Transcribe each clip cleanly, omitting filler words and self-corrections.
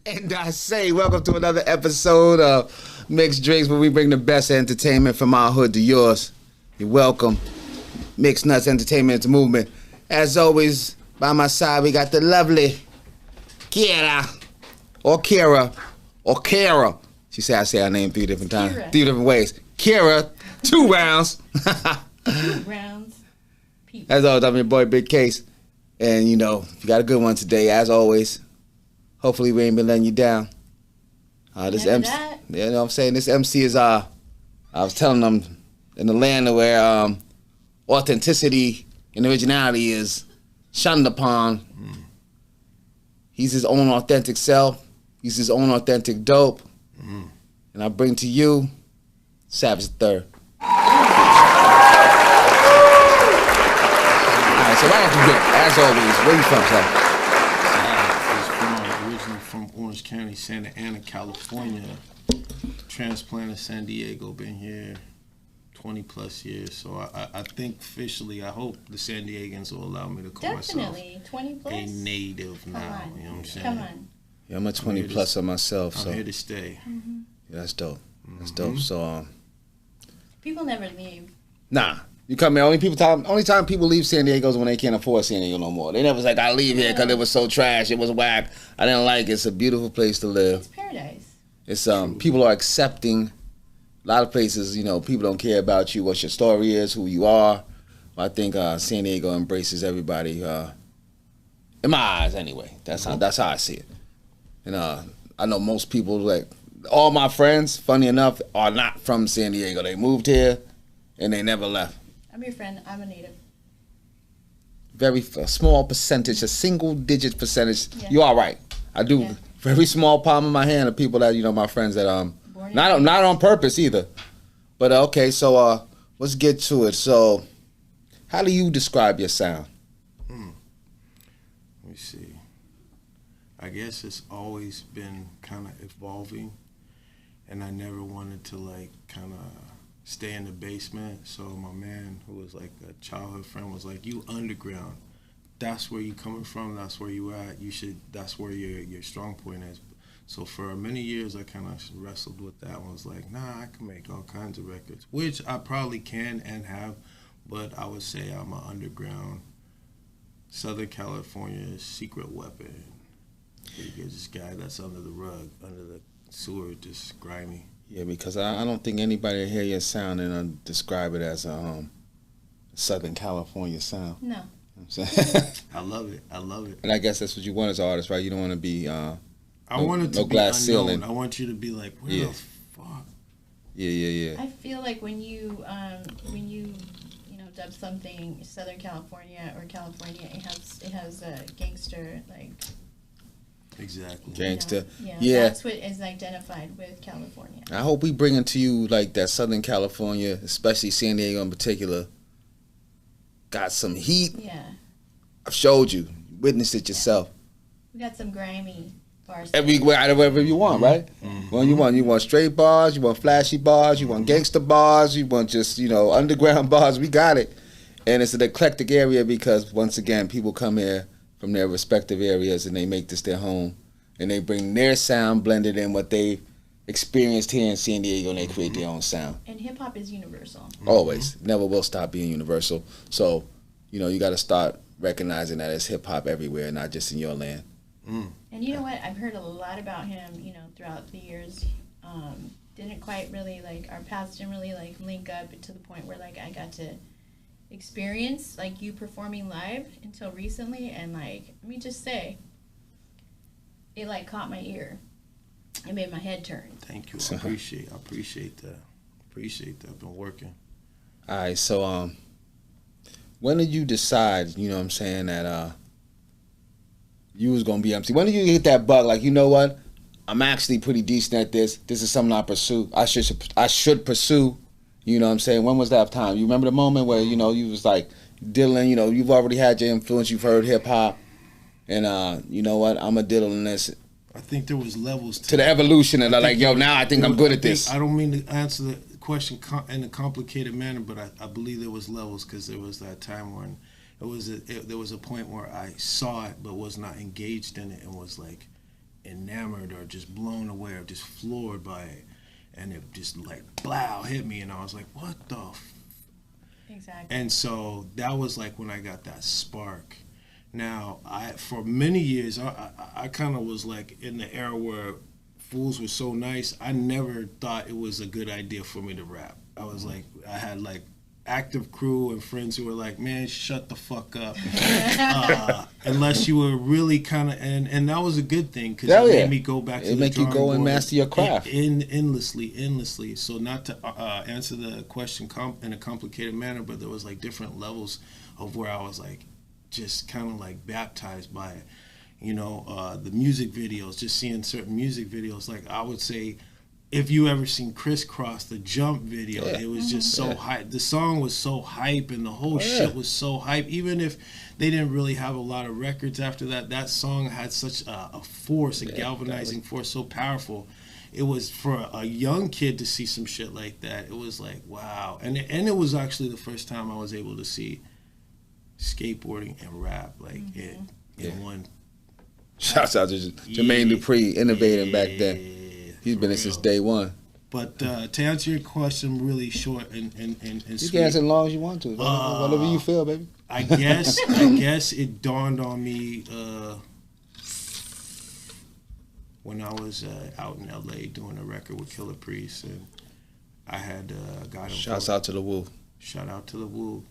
And I say, welcome to another episode of MixxDrinks, where we bring the best entertainment from our hood to yours. You're welcome. Mixed Nuts Entertainment Movement. As always, by my side, we got the lovely Kira. She said I say her name 3 different times, Kira. 3 different ways. Kira, 2 rounds. 2 rounds. As always, I'm your boy Big Case. And you know, you got a good one today, as always. Hopefully we ain't been letting you down. This MC, you know what I'm saying? This MC is I was telling them, in the land where authenticity and originality is shunned upon. He's his own authentic self. He's his own authentic dope. And I bring to you Savage III. Alright, so right off the rip, as always, where you from, Savage? Originally from Orange County, Santa Ana, California. Transplanted San Diego, been here 20 plus years. So I think officially, I hope the San Diegans will allow me to call myself 20 plus? a native now. You know what I'm saying? Come on. Yeah, I'm a 20 plus of myself. I'm so here to stay. yeah, that's dope. That's dope. So People never leave. nah. You come here. Only time people leave San Diego is when they can't afford San Diego no more. They never was like, I leave here because it was so trash. It was whack. I didn't like it. It's a beautiful place to live. It's paradise. It's people are accepting. A lot of places, you know, people don't care about you, what your story is, who you are. I think San Diego embraces everybody. In my eyes, anyway. That's how I see it. And I know most people, like all my friends, funny enough, are not from San Diego. They moved here and they never left. I'm your friend. I'm a native. Very small percentage, a single-digit percentage. Yeah. You are right. I do. Yeah. Very small palm of my hand of people that, you know, my friends that not on purpose either. But okay, so let's get to it. So, how do you describe your sound? Let me see. I guess it's always been kind of evolving, and I never wanted to like kind of stay in the basement. So my man, who was like a childhood friend, was like, "You underground. That's where you coming from. That's where you at. You should. That's where your strong point is." So for many years, I kind of wrestled with that one. I was like, nah, I can make all kinds of records, which I probably can and have, but I would say I'm an underground, Southern California secret weapon. You get this guy that's under the rug, under the sewer, just grimy. Yeah, because I don't think anybody will hear your sound and describe it as a Southern California sound. No. You know what I'm saying? I love it. I love it. And I guess that's what you want as an artist, right? You don't want to be I want it to no be glass unknown. ceiling. I want you to be like, where the fuck? Yeah. I feel like when you dub something Southern California or California, it has a gangster like. Exactly. Gangster. Yeah. That's what is identified with California. I hope we bring into you like that Southern California, especially San Diego in particular, got some heat. Yeah. I've showed you, witnessed it yourself. We got some grimy bars. Everywhere, wherever you want, right? Well, you want straight bars, you want flashy bars, you want gangster bars, you want just, you know, underground bars. We got it. And it's an eclectic area because, once again, people come here from their respective areas and they make this their home. And they bring their sound blended in what they experienced here in San Diego, and they create their own sound. And hip-hop is universal. Always. Never will stop being universal. So, you know, you got to start recognizing that it's hip-hop everywhere, not just in your land. And you know what? I've heard a lot about him, you know, throughout the years. Didn't quite really, like, our paths didn't really, like, link up to the point where, like, I got to experience, like, you performing live until recently. And, like, let me just say, it, like, caught my ear. It made my head turn. Thank you. I appreciate that. Appreciate that. I've been working. All right, so when did you decide, you know what I'm saying, that you was going to be MC? When did you get that bug, like, you know what, I'm actually pretty decent at this. This is something I pursue. I should pursue, you know what I'm saying? When was that time? You remember the moment where, you know, you was like dealing, you know, you've already had your influence, you've heard hip-hop, and you know what, I'm a diddle in this. I think there was levels to the evolution, and like, yo, now I think I'm good at this. I don't mean to answer the question in a complicated manner, but I believe there was levels, because there was that time when there was a point where I saw it but was not engaged in it and was like, enamored or just blown away or just floored by it. And it just like, blow, hit me. And I was like, what the Exactly. And so that was like when I got that spark. Now, for many years, I kind of was like in the era where fools were so nice. I never thought it was a good idea for me to rap. I was like, I had like active crew and friends who were like, man, shut the fuck up. Unless you were really kind of, and that was a good thing because it made me go back to the make you go and master your craft. Endlessly. So not to answer the question in a complicated manner, but there was like different levels of where I was like, just kind of like baptized by it. You know, the music videos, just seeing certain music videos. Like I would say, if you ever seen Crisscross, the Jump video, it was just so hype. The song was so hype and the whole shit was so hype. Even if they didn't really have a lot of records after that, that song had such a force, a galvanizing force, so powerful. It was for a young kid to see some shit like that. It was like, wow. And it was actually the first time I was able to see skateboarding and rap like in one. Shouts out to Jermaine Dupri, innovating back then. He's been in since day one. But to answer your question really short and you sweet. can answer as long as you want to. Whatever you feel, baby. I guess it dawned on me when I was out in LA doing a record with Killer Priest, and I had got him. Shouts out to the Woo. Shout out to the Woo.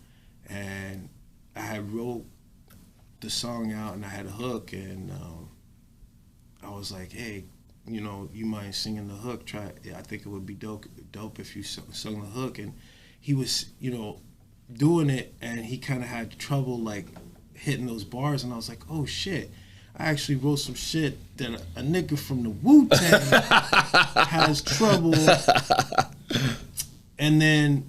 And I had wrote the song out and I had a hook, and I was like, hey, you know, you mind singing the hook? I think it would be dope if you sung the hook. And he was, you know, doing it, and he kind of had trouble like hitting those bars. And I was like, oh shit, I actually wrote some shit that a nigga from the Wu-Tang has trouble. And then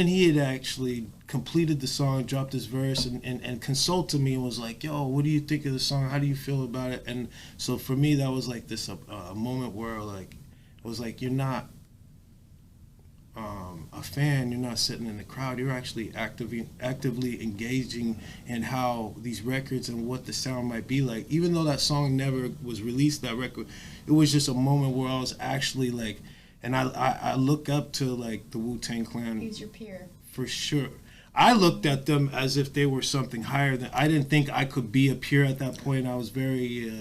he had actually completed the song, dropped his verse, and consulted me and was like, yo, what do you think of the song? How do you feel about it? And so for me, that was like this a moment where like it was like, you're not a fan, you're not sitting in the crowd, you're actually actively engaging in how these records and what the sound might be like. Even though that song never was released, that record, it was just a moment where I was actually like, and I look up to like the Wu-Tang Clan. He's your peer. For sure. I looked at them as if they were something higher than. I didn't think I could be a peer at that point. I was very,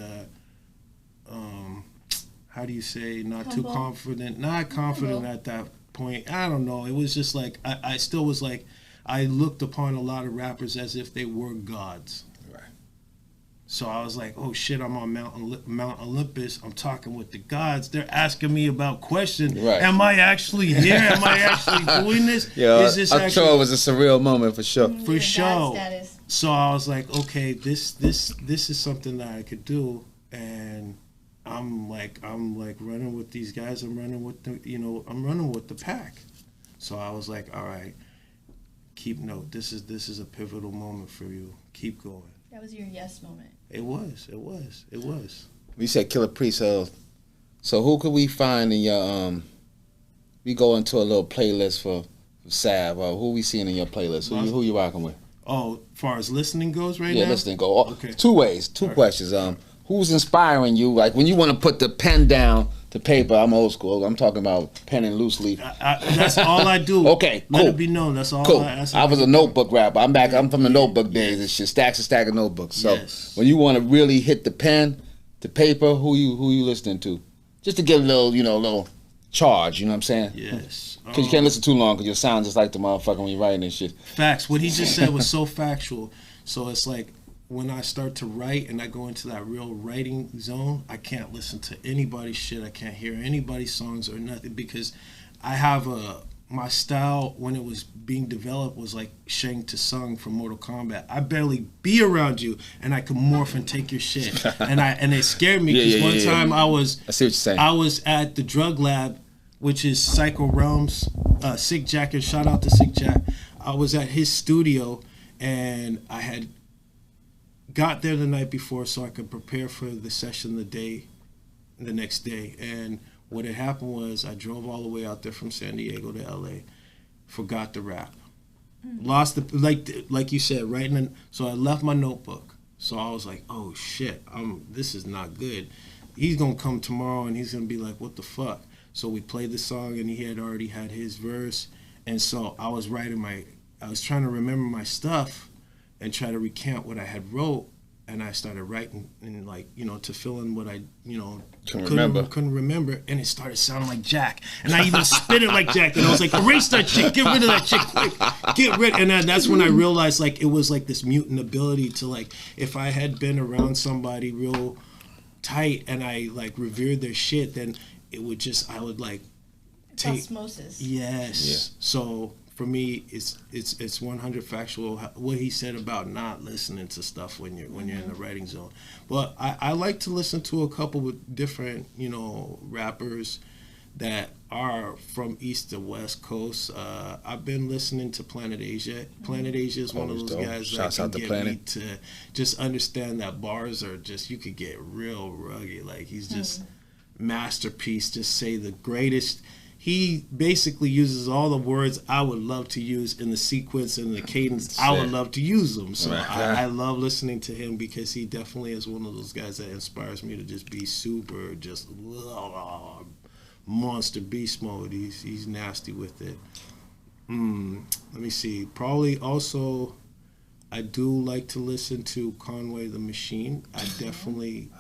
how do you say, not Humble. too confident. Not confident at that point. I don't know. It was just like, I still was like, I looked upon a lot of rappers as if they were gods. Right. So I was like, oh shit, I'm on Mount Olympus. I'm talking with the gods. They're asking me about questions. Right. Am I actually here? Am I actually doing this? Yeah, Is this I'm sure it was a surreal moment for sure. For sure. So I was like, okay, this is something that I could do, and I'm like running with these guys. I'm running with the pack. So I was like, all right, keep note. This is a pivotal moment for you. Keep going. That was your yes moment. It was. You said Killer Priest, so who could we find in your we go into a little playlist for Sav, who we seeing in your playlist? Who you rocking with? Oh, as far as listening goes now? Yeah, listening go. Okay. Two ways, two questions. Who's inspiring you? Like when you want to put the pen down to paper, I'm old school. I'm talking about pen and loose leaf. That's all I do. Okay, cool. Let it be known. That's all. Cool. I was a notebook rapper. I'm back. I'm from the notebook days. It's just stacks and stack of notebooks. So when you want to really hit the pen to paper, who you listening to? Just to get a little charge. You know what I'm saying? Yes. Because you can't listen too long because you sound just like the motherfucker when you're writing this shit. Facts. What he just said was so factual. So it's like when I start to write and I go into that real writing zone, I can't listen to anybody's shit. I can't hear anybody's songs or nothing because I have my style when it was being developed was like Shang Tsung from Mortal Kombat. I barely be around you and I could morph and take your shit. And it scared me because one time I see what you're saying. I was at the drug lab, which is Psycho Realms, Sick Jack, and shout out to Sick Jack. I was at his studio and I had got there the night before so I could prepare for the session the next day. And what had happened was I drove all the way out there from San Diego to LA, forgot the rap. Lost the, like you said, so I left my notebook So I was like, oh shit, this is not good. He's gonna come tomorrow and he's gonna be like, what the fuck? So we played the song and he had already had his verse, and so I was trying to remember my stuff and try to recount what I had wrote, and I started writing and like, you know, to fill in what I, you know, couldn't remember, and it started sounding like Jack, and I even spit it like Jack, and I was like, erase that shit, get rid of that shit quick, get rid. And that's when I realized like it was like this mutant ability to like, if I had been around somebody real tight and I like revered their shit, then it would just, I would like take osmosis. Yes. Yeah. So for me, it's 100 factual what he said about not listening to stuff when you're in the writing zone. But I like to listen to a couple with different, you know, rappers that are from East to West Coast. I've been listening to Planet Asia. Planet Asia is one of those guys that can get me to just understand that bars are just, you could get real rugged. Like he's just masterpiece. Just say the greatest. He basically uses all the words I would love to use in the sequence and the cadence. I would love to use them. So I love listening to him because he definitely is one of those guys that inspires me to just be super, just monster beast mode. He's nasty with it. Let me see. Probably also, I do like to listen to Conway the Machine. He's definitely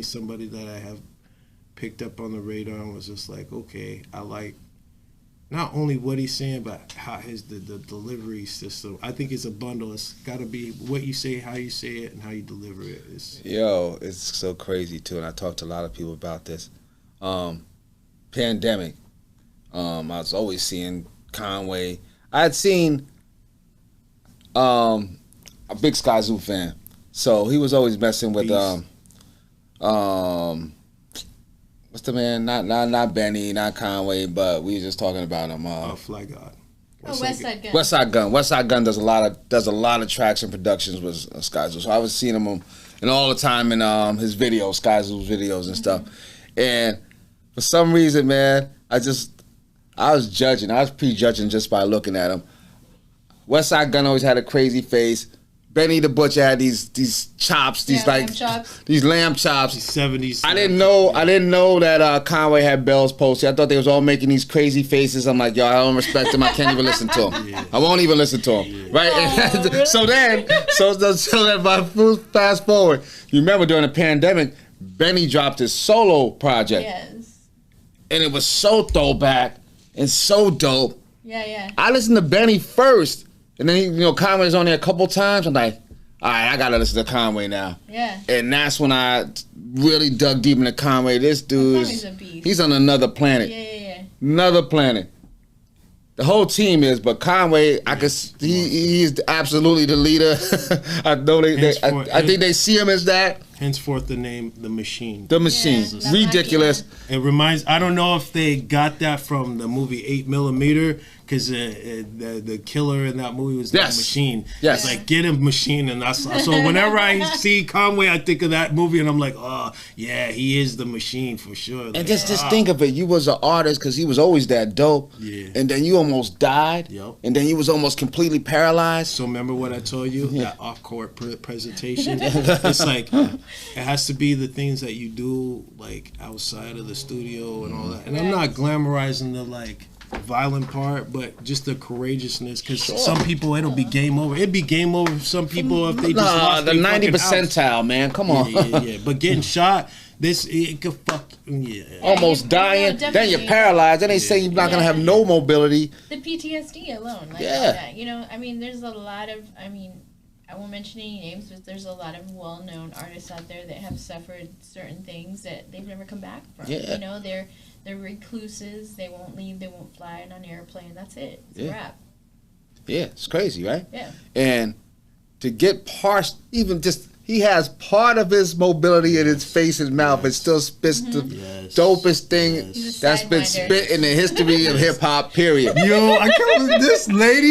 somebody that I have picked up on the radar and was just like, okay, I like not only what he's saying, but how the delivery system. I think it's a bundle. It's got to be what you say, how you say it, and how you deliver it. It's so crazy too, and I talked to a lot of people about this. Pandemic, I was always seeing Conway. I had seen a big Sky Zoo fan, so he was always messing with what's the man? Not Benny, not Conway, but we were just talking about him. Fly God. Westside Gun. Westside Gun does a lot of tracks and productions with Sky Zoo. So I was seeing him and all the time in his videos, Sky Zoo's videos and stuff. And for some reason, man, I was judging. I was prejudging just by looking at him. Westside Gun always had a crazy face. Benny the Butcher had these chops, these lamb chops. These 70s. I didn't know that Conway had Bell's Posty. I thought they was all making these crazy faces. I'm like, yo, I don't respect him. I can't even listen to him. Yeah. I won't even listen to him. Yeah. Right? Oh, really? So then if I fast forward, you remember during the pandemic, Benny dropped his solo project. Yes. And it was so throwback and so dope. Yeah. I listened to Benny first. And then, Conway's on there a couple times. I'm like, all right, I got to listen to Conway now. Yeah. And that's when I really dug deep into Conway. This dude, he's on another planet. Yeah. Another planet. The whole team is, but Conway, he is absolutely the leader. I know I think they see him as that. Henceforth, the name The Machine. The Machine. Yeah, ridiculous. It reminds, I don't know if they got that from the movie 8mm, because the killer in that movie was The Machine. Yes. It's like, get him Machine. And so whenever I see Conway, I think of that movie, and I'm like, oh, yeah, he is The Machine for sure. And just think of it. You was an artist because he was always that dope. Yeah. And then you almost died. Yep. And then you was almost completely paralyzed. So remember what I told you? That off-court presentation? It's like, it has to be the things that you do, like, outside of the studio and all that. And I'm not glamorizing the, like, violent part, but just the courageousness, because some people, it'll be game over. It'd be game over for some people if they just lost the 90 percentile, man. Come on. Yeah. But getting shot, it could almost dying. Then you're paralyzed. Then they say you're not gonna have no mobility. The PTSD alone, like that. There's a lot of. I won't mention any names, but there's a lot of well-known artists out there that have suffered certain things that they've never come back from. Yeah. They're recluses. They won't leave. They won't fly on an airplane. That's it. It's a wrap. Yeah, it's crazy, right? Yeah. And to get even just, he has part of his mobility in his face, his mouth, and still spits the dopest thing that's been spit in the history of hip hop, period. Yo, I can't believe this lady.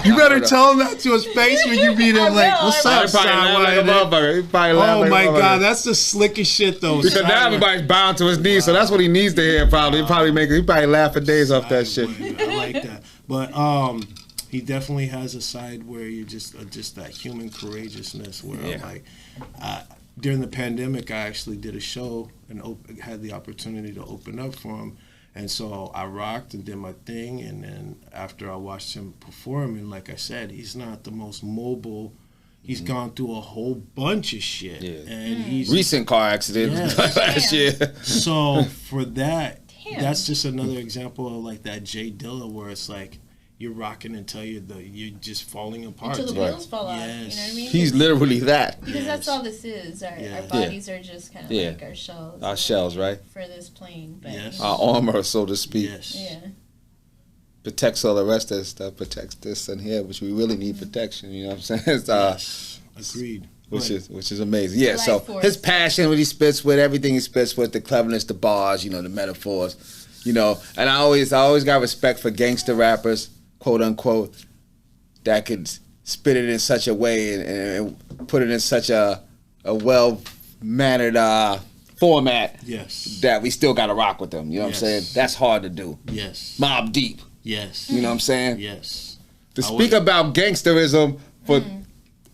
You better tell him that to his face when you meet him. Like, what's up, son? Oh my God, that's the slickest shit though. Because now everybody's bound to his knees, so that's what he needs to hear. Probably, he probably laugh for days off that shit. I like that. But He definitely has a side where you're just that human courageousness. Where I'm like, during the pandemic, I actually did a show and had the opportunity to open up for him. And so I rocked and did my thing. And then after I watched him perform, and like I said, he's not the most mobile. He's gone through a whole bunch of shit. Yeah. And he's recent car accident last year. So for that, that's just another example of like that Jay Dilla where it's like you're rocking until you're just falling apart. Until the wheels fall off. You know what I mean? He's literally that. Because that's all this is. Our bodies are just kind of like our shells. Our shells, right? For this plane. But, our armor, so to speak. Yes. Yeah. Protects all the rest of the stuff. Protects this and here, which we really need protection. You know what I'm saying? It's, yes. Agreed. Which is amazing. Yeah. So his passion, what he spits with, everything he spits with, the cleverness, the bars, you know, the metaphors, you know. And I always got respect for gangster rappers, quote unquote, that could spit it in such a way and put it in such a well mannered format. Yes. That we still got to rock with them. You know what I'm saying? That's hard to do. Yes. Mobb Deep. Yes. You know what I'm saying? Yes. To speak about gangsterism for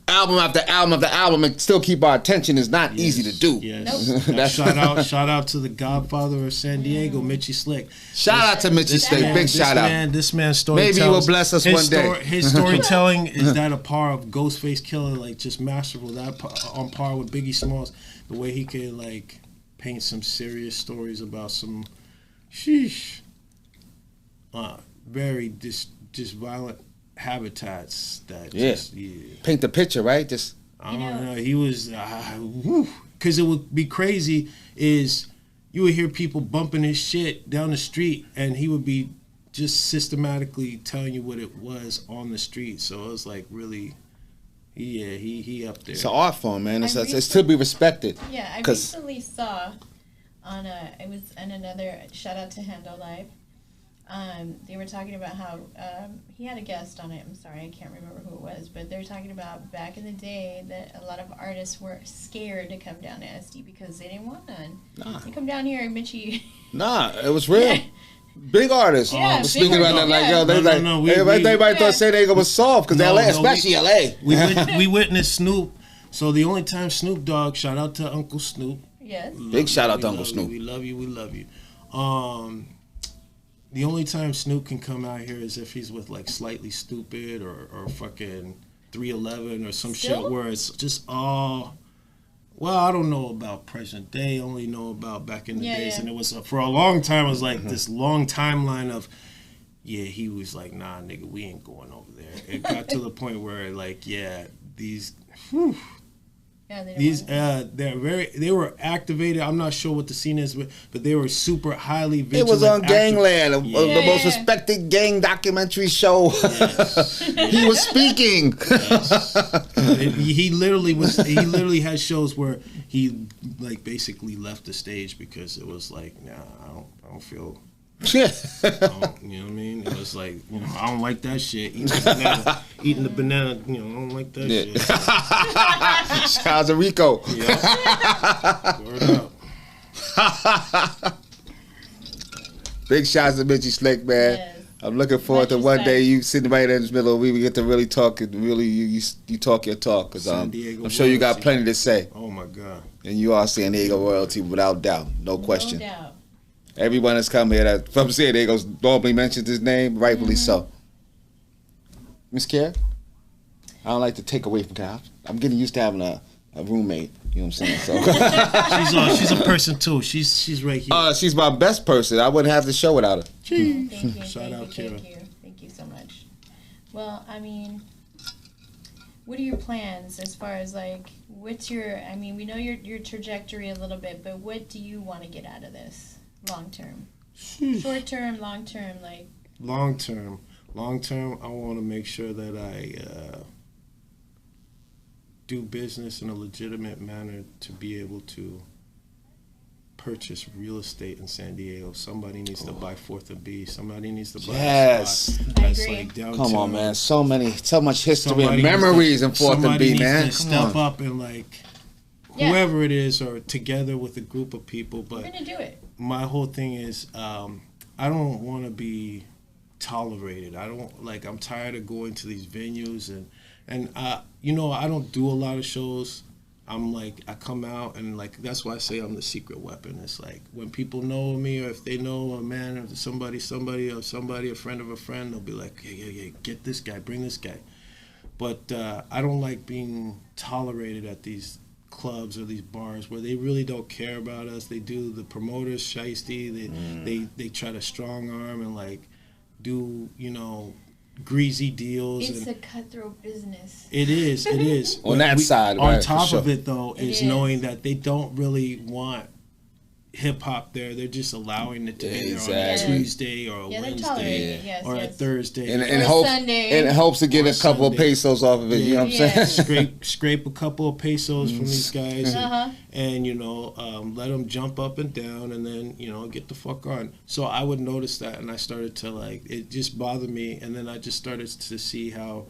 album after album after album and still keep our attention is not easy to do. Yes. Nope. shout out to the Godfather of San Diego, Mitchie Slick. Shout out to Mitchie Slick. Big shout out. This man's storytelling. Maybe he will bless us one day. His storytelling is that a par of Ghostface Killer, like just masterful. That on par with Biggie Smalls. The way he could like paint some serious stories about some very just violent habitats that paint the picture, right? Just I don't know. He was because it would be crazy is you would hear people bumping his shit down the street and he would be just systematically telling you what it was on the street. So it was like really he up there. It's an art form, man. It's to be respected. Yeah, I recently saw on it was in another shout out to Handle Live. They were talking about how he had a guest on it. I'm sorry, I can't remember who it was, but they were talking about back in the day that a lot of artists were scared to come down to SD because they didn't want none. Nah. They come down here and Mitchie. Nah, it was real. Big artists. Yeah, speaking about that, like, yo, everybody thought San Diego was soft because LA, especially LA. We witnessed Snoop. So the only time Snoop Dogg, shout out to Uncle Snoop. Yes. Big shout out to Uncle Snoop. We love you. We love you. The only time Snoop can come out here is if he's with like Slightly Stupid or fucking 311 or some shit where it's just all. Well, I don't know about present day. I only know about back in the days, and it was for a long time. It was like this long timeline of, he was like, nah, nigga, we ain't going over there. It got to the point where like, these. Whew, they were activated. I'm not sure what the scene is, but they were super highly vigilant. It was on Gangland, the most respected gang documentary show. Yes. He was speaking. Yes. He literally had shows where he like basically left the stage because it was like, nah, I don't feel. You know what I mean? It was like, I don't like that shit. Eating the banana, I don't like that shit. Shout out to Rico. Yeah. Word up. Big shouts to Mitchie Slick, man. Yes. I'm looking forward to one day you sitting right in the middle. We get to really talk and really you talk your talk because I'm sure you got plenty to say. Oh my God. And you are San Diego royalty without doubt, no question. No doubt. Everyone that's come here from San Diego normally mentions his name, rightfully so. Miss Kara, I don't like to take away from Kara. I'm getting used to having a roommate. You know what I'm saying? So she's a person too. She's right here. She's my best person. I wouldn't have the show without her. Thank you. Shout out, Kara. Thank you so much. Well, I mean, what are your plans as far as like what's your? I mean, we know your trajectory a little bit, but what do you want to get out of this? Long term, short term, long term, like long term. Long term, I want to make sure that I do business in a legitimate manner to be able to purchase real estate in San Diego. Somebody needs to buy 4th and B. Somebody needs to buy a spot that's like downtown. Come on, man. So much history and memories in 4th and B, man. Somebody needs to step up and like whoever it is or together with a group of people. But we're gonna do it. My whole thing is I don't want to be tolerated. I don't like. I'm tired of going to these venues and you know, I don't do a lot of shows. I'm like, I come out and like, that's why I say I'm the secret weapon. It's like when people know me, or if they know a man or somebody, a friend of a friend, they'll be like, yeah, get this guy, bring this guy. But I don't like being tolerated at these clubs or these bars where they really don't care about us. They do the promoters shiesty. They try to strong arm and like do, you know, greasy deals. It's a cutthroat business. It is. On that side, on right, top sure. of it, though, is knowing that they don't really want hip hop there. They're just allowing it to be there on a Tuesday or a Wednesday or a Thursday. And hopes to get a couple of pesos off of it. You know what I'm saying? Scrape a couple of pesos from these guys and you know, let them jump up and down and then, you know, get the fuck on. So I would notice that, and I started to like, it just bothered me, and then I just started to see how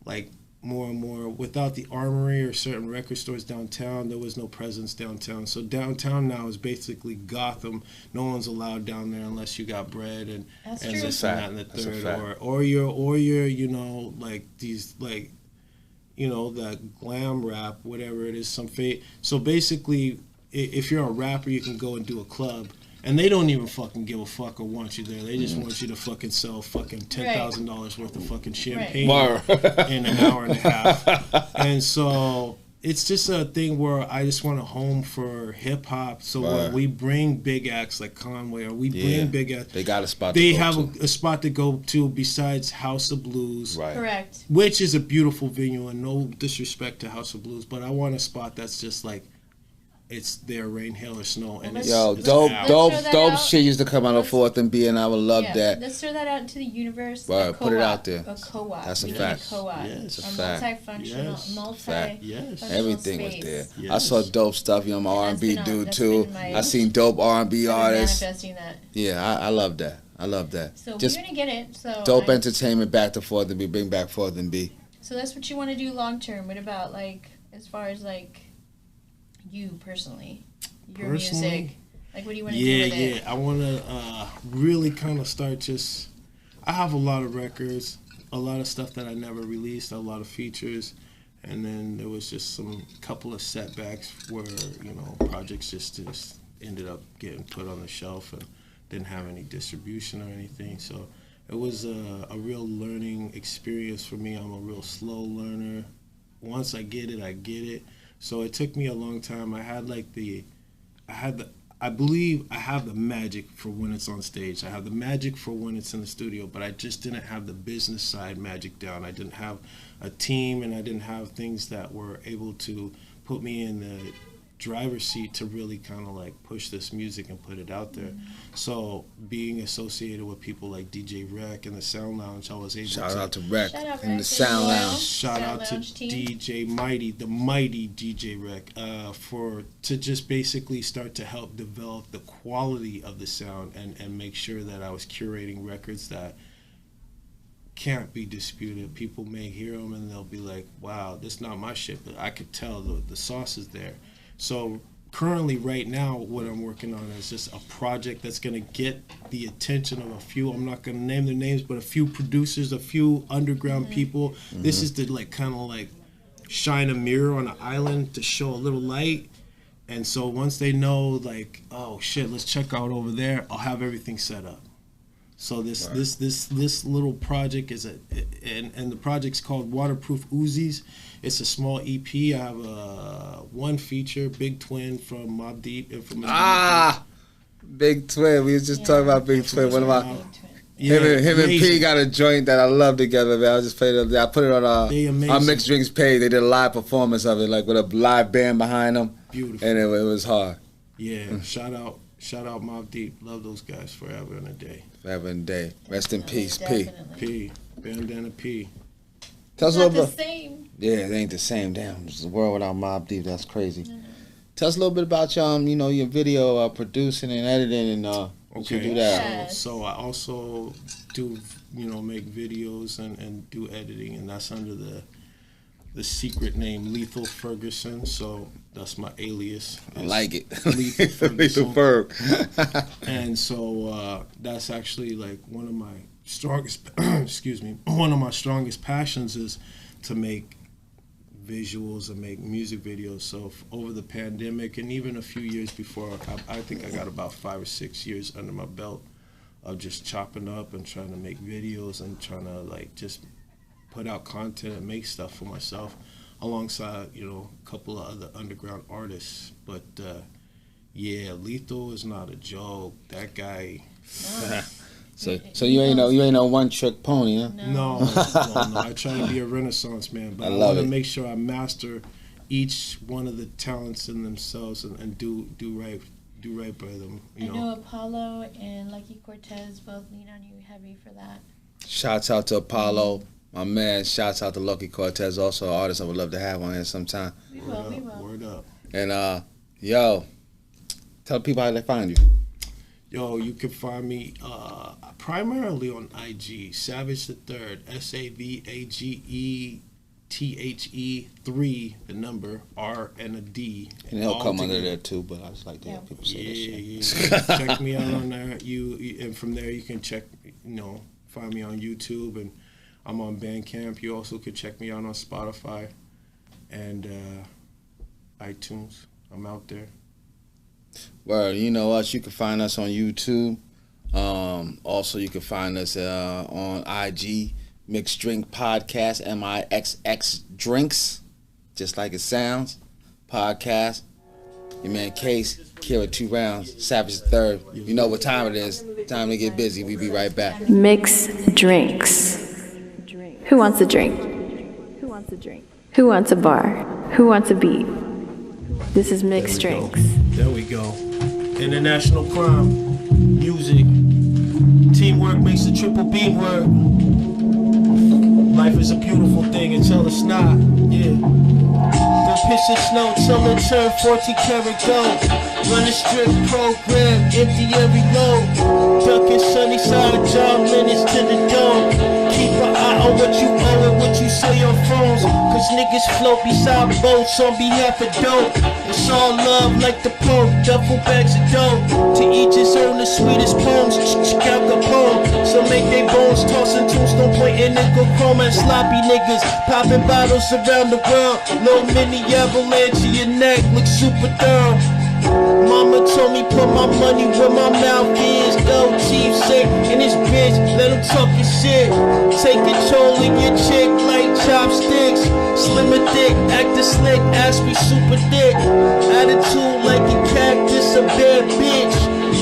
like more and more, without the Armory or certain record stores downtown, there was no presence downtown. So downtown now is basically Gotham. No one's allowed down there unless you got bread and this and that and the third, or you're you know, like these, like, you know, that glam rap, whatever it is, so basically if you're a rapper, you can go and do a club. And they don't even fucking give a fuck or want you there. They just want you to fucking sell fucking $10,000 worth of fucking champagne in an hour and a half. And so it's just a thing where I just want a home for hip hop. So when we bring big acts like Conway, or we bring big acts, they got a spot. They have a spot to go to besides House of Blues, Correct. Which is a beautiful venue, and no disrespect to House of Blues, but I want a spot that's just like, it's there, rain, hail, or snow, and dope shit used to come out of 4th and B, and I would love that. Let's throw that out into the universe. Right, put it out there. A co-op. That's a fact. It's a fact. Multifunctional, everything was space. there. I saw dope stuff. You know, I'm an R&B dude too. I seen dope R&B artists. Manifesting that. Yeah, I love that. I love that. So just we're gonna get it. So dope entertainment back to 4th and B. Bring back 4th and B. So that's what you want to do long term. What about like as far as like you personally? Your music, like what do you want to do with it? I want to really kind of start just, I have a lot of records, a lot of stuff that I never released, a lot of features, and then there was just some couple of setbacks where, you know, projects just ended up getting put on the shelf and didn't have any distribution or anything. So it was a real learning experience for me. I'm a real slow learner. Once I get it, I get it. So it took me a long time. I believe I have the magic for when it's on stage. I have the magic for when it's in the studio, but I just didn't have the business side magic down. I didn't have a team, and I didn't have things that were able to put me in the driver's seat to really kind of like push this music and put it out there. So being associated with people like DJ Rec and the Sound Lounge, I was able to... Shout out to Rec and the Sound Lounge. Shout out to DJ Mighty, the mighty DJ Rec, to just basically start to help develop the quality of the sound and make sure that I was curating records that can't be disputed. People may hear them and they'll be like, wow, that's not my shit, but I could tell the sauce is there. So currently, right now, what I'm working on is just a project that's going to get the attention of a few, I'm not going to name their names, but a few producers, a few underground people. This is to like kind of like shine a mirror on an island to show a little light. And so once they know, like, oh shit, let's check out over there, I'll have everything set up. So this little project is and the project's called Waterproof Uzis. It's a small EP. I have one feature, Big Twin from Mobb Deep. Big Twin. We was just talking about Big Twin. One of my him and P got a joint that I love together, man. I just played it. I put it on our MixxDrinks page. They did a live performance of it, like with a live band behind them. Beautiful. And it was hard. Yeah. Shout out Mobb Deep. Love those guys forever and a day. Forever and a day. Rest in peace, P. Bandana P. Tell us a little bit. The same. Yeah, it ain't the same. Damn, it's a world without Mobb Deep. That's crazy. Tell us a little bit about your video producing and editing and what you do that. So I also do, make videos and do editing, and that's under the secret name Lethal Ferguson. So that's my alias. I like it. Lethal Ferguson. Lethal Ferg. And so that's actually like one of my strongest, excuse me, one of my strongest passions is to make visuals and make music videos. So over the pandemic and even a few years before, I think I got about 5 or 6 years under my belt of just chopping up and trying to make videos and trying to like just put out content and make stuff for myself alongside, you know, a couple of other underground artists. But yeah, Lethal is not a joke. That guy. So you ain't no one trick pony, huh? No. I try to be a Renaissance man, but I want to make sure I master each one of the talents in themselves and do right by them. I know Apollo and Lucky Cortez both lean on you heavy for that. Shouts out to Apollo, my man. Shouts out to Lucky Cortez, also an artist I would love to have on here sometime. We will. Word up. And yo, tell people how they find you. Yo, you can find me primarily on IG, Savage the Third, SAVAGE THE 3, the number R and a D. And he'll come under there too, but I just like to hear people say that shit. Yeah. Check me out on there. And from there you can find me on YouTube, and I'm on Bandcamp. You also could check me out on Spotify and iTunes. I'm out there. Well, you know us. You can find us on YouTube. Also, you can find us on IG, MixxDrink Podcast, MixxDrinks, just like it sounds. Podcast. Your man Case, Kira 2 Rounds, Savage the Third. You know what time it is. Time to get busy. We be right back. MixxDrinks. Who wants a drink? Who wants a bar? Who wants a beat? This is MixxDrinks. There we go. International crime, music, teamwork makes the triple beam work. Life is a beautiful thing until it's not. Yeah. Go pitch the snow till it turn 14-karat gold. Run a strip program, empty every load. Ducking sunny side of job minutes to the dome. Keep an eye on what you owe and what you say on phones. Cause niggas float beside boats on behalf of dope. It's all love like the Pope, duffel bags of dope. To each his own, the sweetest poems, Cal Capone. So make they bones tossing tombstone, pointing nickel chrome and sloppy niggas. Popping bottles around the world. Little mini avalanche in your neck, look super thorough. Mama told me put my money where my mouth is. Go chief sick in this bitch, let him talk his shit. Take control of your chick like chopsticks. Slim or thick, acting slick, ask me super thick. Attitude like a cactus, a bad bitch.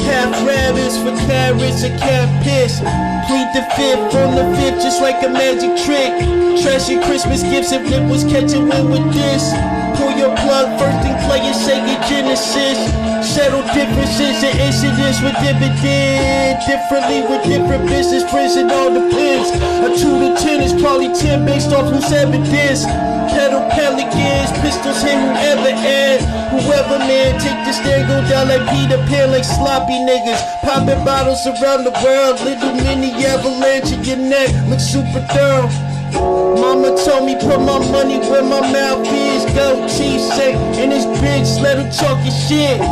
Half rabbits for carrots, a cat piss. Plead the fifth on the fifth just like a magic trick. Trashy Christmas gifts if Nip was catching wind with this. Pull your plug first and play your Sega Genesis. Settle differences and incidents with dividend. Differently with different business, prison all depends. A 2 to 10 is probably 10 based off who's evidence. Pedal pelicans, pistols hit whoever and whoever man. Take the stand, go down like Peter Pan, like sloppy niggas. Popping bottles around the world, little mini avalanche in your neck, look super thorough. Mama told me put my money where my mouth is. Go chief say in this bitch, let him talk his shit.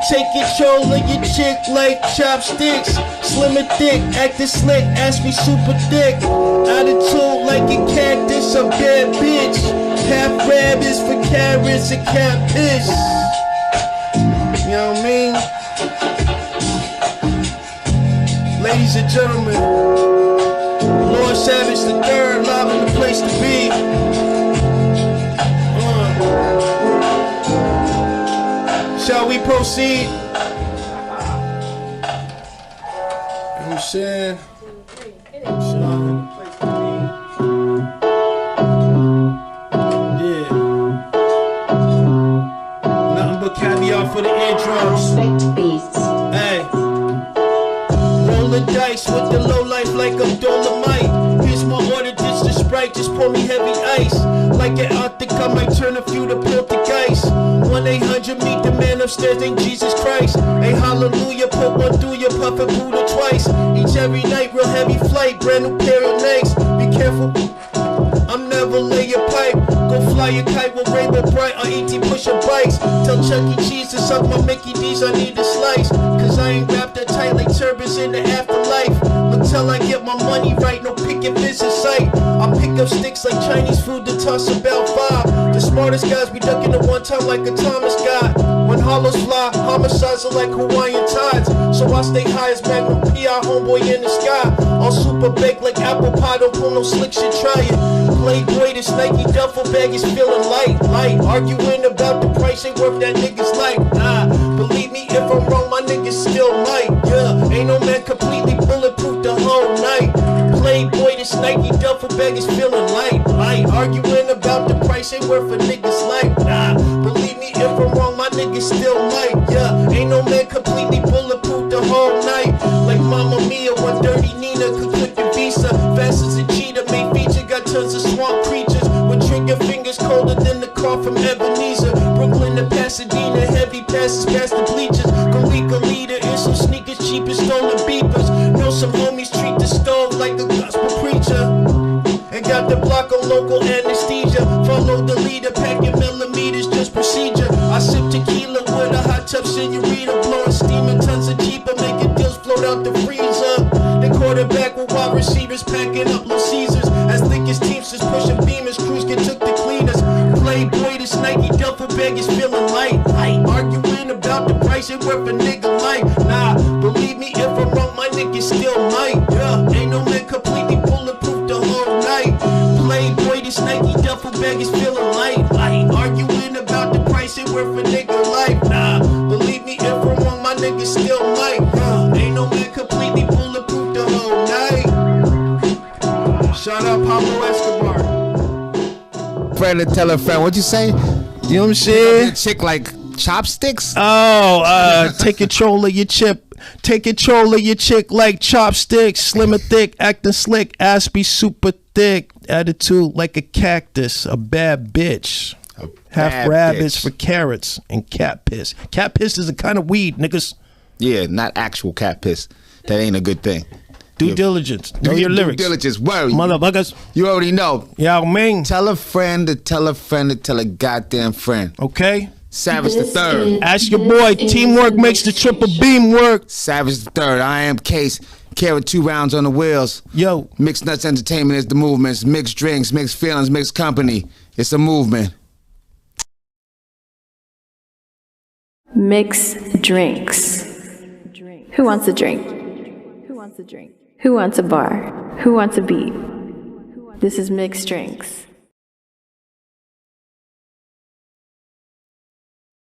Take control of your chick like chopsticks. Slim and thick, acting slick, ask me super thick. Attitude like a cactus, a bad bitch. Half rabbits for carrots, a cat piss. You know what I mean? Ladies and gentlemen, Lord Savage the Third, live in the place to be. Shall we proceed? You know what I'm saying? Yeah. Nothing but caviar for the eardrums. Hey. Roll the dice with the low life like I'm Dolomite. Here's my order, just a Sprite, just pour me heavy ice. Like an Arctic, I might turn a few to poltergeist. 1-800, meet the man upstairs named Jesus Christ. Hey, hallelujah, put one through your puff and Buddha twice. Each every night, real heavy flight, brand new pair of Nikes. Be careful, I'm never lay your pipe. Go fly your kite with rainbow bright on ET pushing bikes. Tell Chuck E. Cheese to suck my Mickey D's, I need a slice. Cause I ain't wrapped that tight like turbans in the afterlife. Look until I get my money right. No picket fence in sight. I pick up sticks like Chinese food to toss about 5. The smartest guys be ducking at one time like a Thomas guy. When hollows fly, homicides are like Hawaiian tides. So I stay high as Magnum P.I. homeboy in the sky. All super baked like apple pie, don't pull no slick shit, try it. Playboy, this Nike duffel bag is feeling light. Arguing about the price, ain't worth that nigga's life. Nah, believe me, if I'm wrong, my niggas still might. Yeah, ain't no man completely bulletproof the whole night. Playboy, this Nike duffel bag is feeling light. Arguing about the price, ain't worth a nigga's life. Nah, believe me, if I'm wrong, my niggas still might. Yeah, ain't no man completely bulletproof the whole night. Like Mamma Mia, when Dirty Nina could click the visa. Fast as a cheetah, made feature, got tons of swamp creatures. With trigger fingers colder than the car from Ebenezer. Brooklyn to Pasadena, heavy passes past the bleachers. Galika leader in some sneakers, cheap as stolen beepers. Know some homies treat the stove like a gospel preacher. And got the block on local anesthesia. Follow the leader, packing millimeters, just procedure. I sip tequila with a hot tub senorita, blowing steam and tons of cheaper, making deals float out the freezer. The quarterback with wide receivers, packing up Little Caesars. As thick as Teamsters, pushing Beamers, crews get took the cleaners. Playboy, this Nike duffel bag is feeling light. Arguing about the price, ain't worth a nigga life. Nah, believe me, if I'm wrong, my niggas still might. Yeah, ain't no man completely bulletproof the whole night. Playboy, this Nike duffel bag is feeling light. Arguing about the price, ain't worth a nigga life. Nah, believe me, if I'm wrong, my niggas still might. Yeah, ain't no man completely bulletproof the whole night. Shout out Pablo Escobar. Friend to tell a friend. What'd you say? You know what I'm saying? A chick like chopsticks? Take control of your chip. Take control of your chick like chopsticks. Slim or thick, acting slick, ass be super thick. Attitude like a cactus, a bad bitch. Half rabbits for carrots and cat piss. Cat piss is a kind of weed, niggas. Yeah, not actual cat piss. That ain't a good thing. Due diligence. Know your lyrics. Due diligence. Word. Motherfuckers. You already know. Yeah, man. Tell a friend to tell a friend to tell a goddamn friend. Okay. Savage the Third. Ask your boy. Teamwork makes the triple beam work. Savage the Third. I am Case. Carry 2 rounds on the wheels. Yo. Mixed Nuts Entertainment is the movement. Mixed drinks, mixed feelings, mixed company. It's a movement. MixxDrinks. Who wants a drink? Who wants a drink? Who wants a bar? Who wants a beat? This is MixxDrinks.